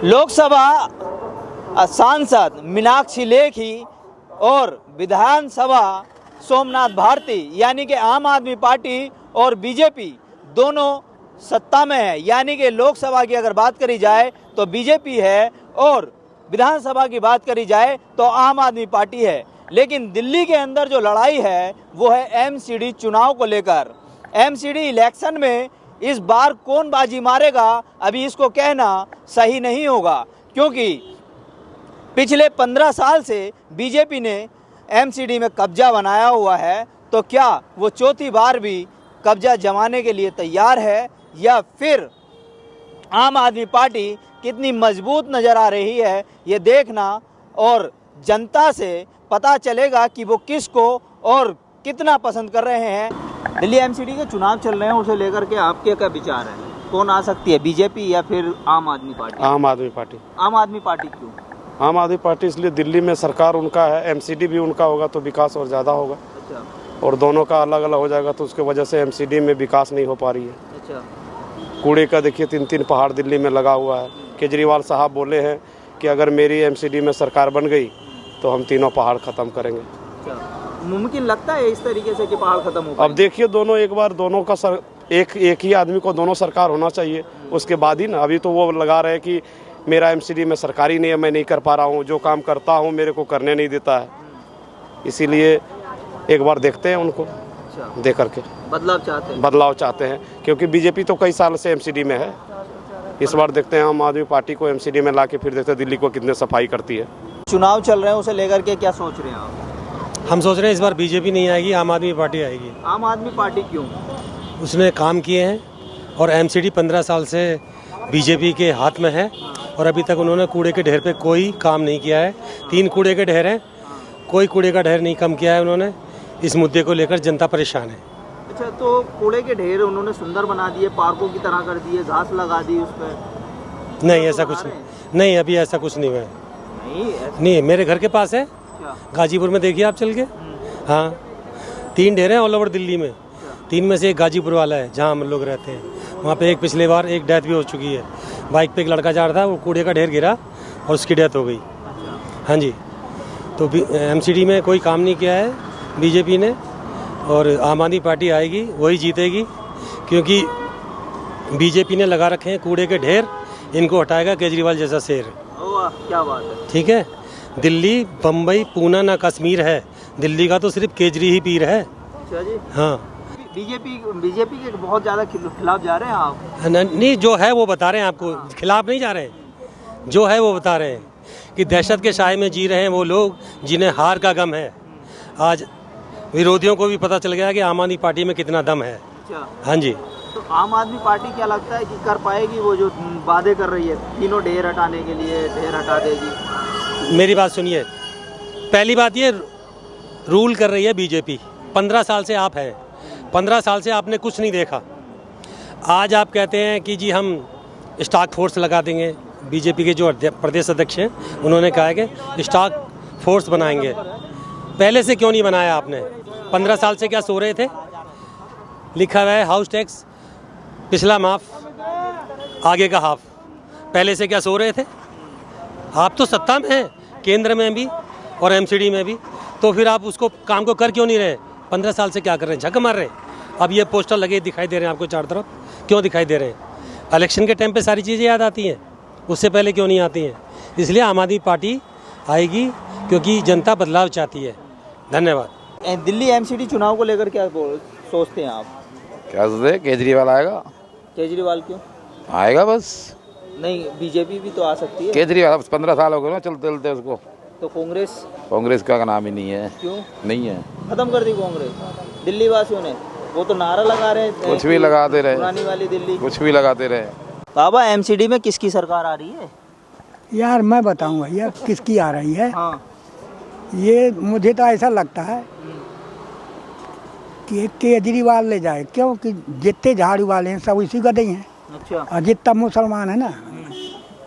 लोकसभा सांसद मीनाक्षी लेखी और विधानसभा सोमनाथ भारती यानी कि आम आदमी पार्टी और बीजेपी दोनों सत्ता में है। यानी कि लोकसभा की अगर बात करी जाए तो बीजेपी है और विधानसभा की बात करी जाए तो आम आदमी पार्टी है। लेकिन दिल्ली के अंदर जो लड़ाई है वो है एमसीडी चुनाव को लेकर। एमसीडी इलेक्शन में इस बार कौन बाजी मारेगा अभी इसको कहना सही नहीं होगा, क्योंकि पिछले 15 साल से बीजेपी ने एमसीडी में कब्जा बनाया हुआ है। तो क्या वो चौथी बार भी कब्जा जमाने के लिए तैयार है या फिर आम आदमी पार्टी कितनी मजबूत नज़र आ रही है, ये देखना और जनता से पता चलेगा कि वो किसको और कितना पसंद कर रहे हैं। दिल्ली एमसीडी के चुनाव चल रहे हैं, उसे लेकर के आपके क्या विचार है? कौन आ सकती है, बीजेपी या फिर आम आदमी पार्टी? आम आदमी पार्टी। आम आदमी पार्टी क्यों? आम आदमी पार्टी इसलिए दिल्ली में सरकार उनका है, एमसीडी भी उनका होगा तो विकास और ज़्यादा होगा। अच्छा। और दोनों का अलग अलग हो जाएगा तो उसके वजह से एमसीडी में विकास नहीं हो पा रही है। अच्छा। कूड़े का देखिए 3-3 पहाड़ दिल्ली में लगा हुआ है। केजरीवाल साहब बोले हैं कि अगर मेरी एमसीडी में सरकार बन गई तो हम तीनों पहाड़ ख़त्म करेंगे। मुमकिन लगता है इस तरीके से कि पहाड़ खत्म हो? अब देखिए दोनों एक बार दोनों का एक ही आदमी को दोनों सरकार होना चाहिए, उसके बाद ही ना। अभी तो वो लगा रहे हैं कि मेरा एमसीडी में सरकारी नहीं है, मैं नहीं कर पा रहा हूँ, जो काम करता हूँ मेरे को करने नहीं देता है। इसीलिए एक बार देखते हैं उनको। अच्छा। दे करके बदलाव चाहते हैं क्योंकि बीजेपी तो कई साल से एमसीडी में है। इस बार देखते हैं आम आदमी पार्टी को एमसीडी में ला के फिर देखते हैं दिल्ली को कितने सफाई करती है। चुनाव चल रहे हैं, उसे लेकर के क्या सोच रहे हैं आप? हम सोच रहे हैं इस बार बीजेपी नहीं आएगी, आम आदमी पार्टी आएगी। आम आदमी पार्टी क्यों? उसने काम किए हैं और एमसीडी 15 साल से बीजेपी के हाथ में है और अभी तक उन्होंने कूड़े के ढेर पे कोई काम नहीं किया है। 3 कूड़े के ढेर हैं, कोई कूड़े का ढेर नहीं कम किया है उन्होंने। इस मुद्दे को लेकर जनता परेशान है। अच्छा, तो कूड़े के ढेर उन्होंने सुंदर बना दिए, पार्कों की तरह कर दिए, घास लगा दी उस पर? नहीं, ऐसा कुछ नहीं, अभी ऐसा कुछ नहीं हुआ है। नहीं, मेरे घर के पास है, गाजीपुर में, देखिए आप चल के। हाँ, 3 ढेर हैं ऑल ओवर दिल्ली में। 3 में से एक गाजीपुर वाला है जहाँ हम लोग रहते हैं। वहाँ पे एक पिछले बार एक डेथ भी हो चुकी है। बाइक पे एक लड़का जा रहा था, वो कूड़े का ढेर गिरा और उसकी डेथ हो गई। हाँ जी, तो एमसीडी में कोई काम नहीं किया है बीजेपी ने और आम आदमी पार्टी आएगी, वही जीतेगी, क्योंकि बीजेपी ने लगा रखे हैं कूड़े के ढेर। इनको हटाएगा केजरीवाल जैसा शेर। क्या बात है। ठीक है, दिल्ली, बम्बई, पूना ना कश्मीर है। दिल्ली का तो सिर्फ केजरी ही पीर है। अच्छा जी। हाँ, बीजेपी के बहुत ज़्यादा खिलाफ जा रहे हैं आप? नहीं, जो है वो बता रहे हैं आपको, खिलाफ नहीं जा रहे हैं। जो है वो बता रहे हैं कि दहशत के साए में जी रहे हैं वो लोग जिन्हें हार का गम है। आज विरोधियों को भी पता चल गया कि आम आदमी पार्टी में कितना दम है। अच्छा। हाँ जी। तो आम आदमी पार्टी क्या लगता है कि कर पाएगी वो जो वादे कर रही है, तीनों ढेर हटाने के लिए? ढेर हटा देगी? मेरी बात सुनिए, पहली बात ये रूल कर रही है बीजेपी। 15 साल से आप हैं, 15 साल से आपने कुछ नहीं देखा। आज आप कहते हैं कि जी हम स्टाक फोर्स लगा देंगे। बीजेपी के जो प्रदेश अध्यक्ष हैं उन्होंने कहा है कि स्टाक फोर्स बनाएंगे। पहले से क्यों नहीं बनाया आपने? 15 साल से क्या सो रहे थे? लिखा हुआ है हाउस टैक्स पिछला माफ, आगे का हाफ। पहले से क्या सो रहे थे? आप तो सत्ता में हैं, केंद्र में भी और एमसीडी में भी, तो फिर आप उसको काम को कर क्यों नहीं रहे? 15 साल से क्या कर रहे हैं? झक मार रहे हैं। अब ये पोस्टर लगे दिखाई दे रहे हैं आपको चारों तरफ, क्यों दिखाई दे रहे हैं? इलेक्शन के टाइम पे सारी चीज़ें याद आती हैं, उससे पहले क्यों नहीं आती हैं? इसलिए आम आदमी पार्टी आएगी क्योंकि जनता बदलाव चाहती है। धन्यवाद। दिल्ली एमसीडी चुनाव को लेकर क्या सोचते हैं आप? क्या सोचते हैं? केजरीवाल आएगा। केजरीवाल क्यों आएगा? बस नहीं, बीजेपी भी तो आ सकती है। केजरीवाल 15 साल हो गए ना चलते चलते उसको। तो कांग्रेस का नाम ही नहीं है। क्यों नहीं है? खत्म कर दी कांग्रेस दिल्ली वासियों ने। वो तो नारा लगा रहे हैं, कुछ भी लगाते रहे, पुरानी वाली दिल्ली, कुछ भी लगाते रहे। बाबा, एमसीडी में किसकी सरकार आ रही है? यार मैं बताऊंगा यार किसकी आ रही है। हाँ। ये मुझे तो ऐसा लगता है कि केजरीवाल ले जाए, क्योंकि जितने झाड़ू वाले हैं सब उसी को देंगे। अच्छा। और जितना मुसलमान है ना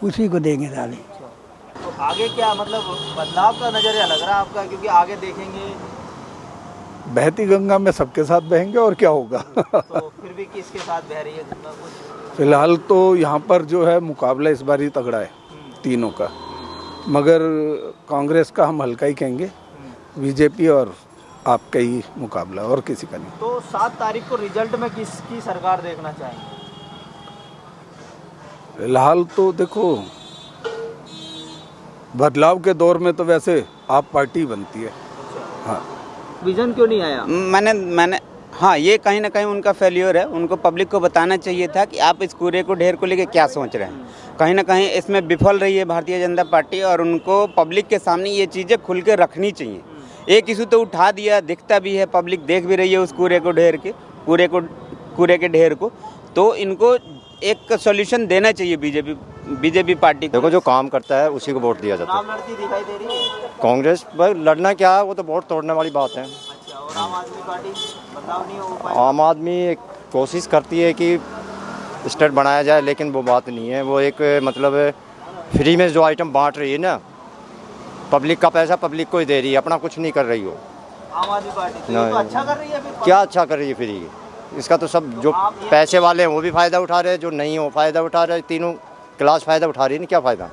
उसी को देंगे डाले। तो आगे क्या मतलब बदलाव का नजरिया लग रहा है आपका? क्योंकि आगे देखेंगे बहती गंगा में सबके साथ बहेंगे और क्या होगा। तो फिर भी किसके साथ बह रही है गंगा? कुछ फिलहाल तो यहाँ पर जो है मुकाबला इस बार ही तगड़ा है तीनों का, मगर कांग्रेस का हम हल्का ही कहेंगे, बीजेपी और आपका ही मुकाबला और किसी का नहीं। तो 7 तारीख को रिजल्ट में किसकी सरकार देखना चाहेंगे? फिलहाल तो देखो, बदलाव के दौर में तो वैसे आप पार्टी बनती है। हाँ, विजन क्यों नहीं आया? मैंने हाँ, ये कहीं ना कहीं उनका फेल्योर है। उनको पब्लिक को बताना चाहिए था कि आप इस कूड़े को ढेर को लेके क्या सोच रहे हैं। कहीं ना कहीं इसमें विफल रही है भारतीय जनता पार्टी, और उनको पब्लिक के सामने ये चीज़ें खुल के रखनी चाहिए। एक इशू तो उठा दिया, दिखता भी है, पब्लिक देख भी रही है उस कूड़े के ढेर को, तो इनको एक सॉल्यूशन देना चाहिए बीजेपी पार्टी को। देखो, जो काम करता है उसी को वोट दिया जाता है। नाम लड़ती दिखाई दे रही है कांग्रेस भाई लड़ना क्या है, वो तो वोट तोड़ने वाली बात है। अच्छा, और आम आदमी पार्टी बदलाव नहीं हो पाया? आम आदमी एक कोशिश करती है कि स्टेट बनाया जाए, लेकिन वो बात नहीं है। वो एक मतलब फ्री में जो आइटम बांट रही है ना, पब्लिक का पैसा पब्लिक को ही दे रही है, अपना कुछ नहीं कर रही हो। आम आदमी पार्टी तो ये तो अच्छा कर रही है फिर। क्या अच्छा कर रही है फ्री? इसका तो सब जो पैसे वाले हैं वो भी फ़ायदा उठा रहे हैं, जो नहीं हो फ़ायदा उठा रहे हैं, तीनों क्लास फ़ायदा उठा रही है ना, क्या फ़ायदा।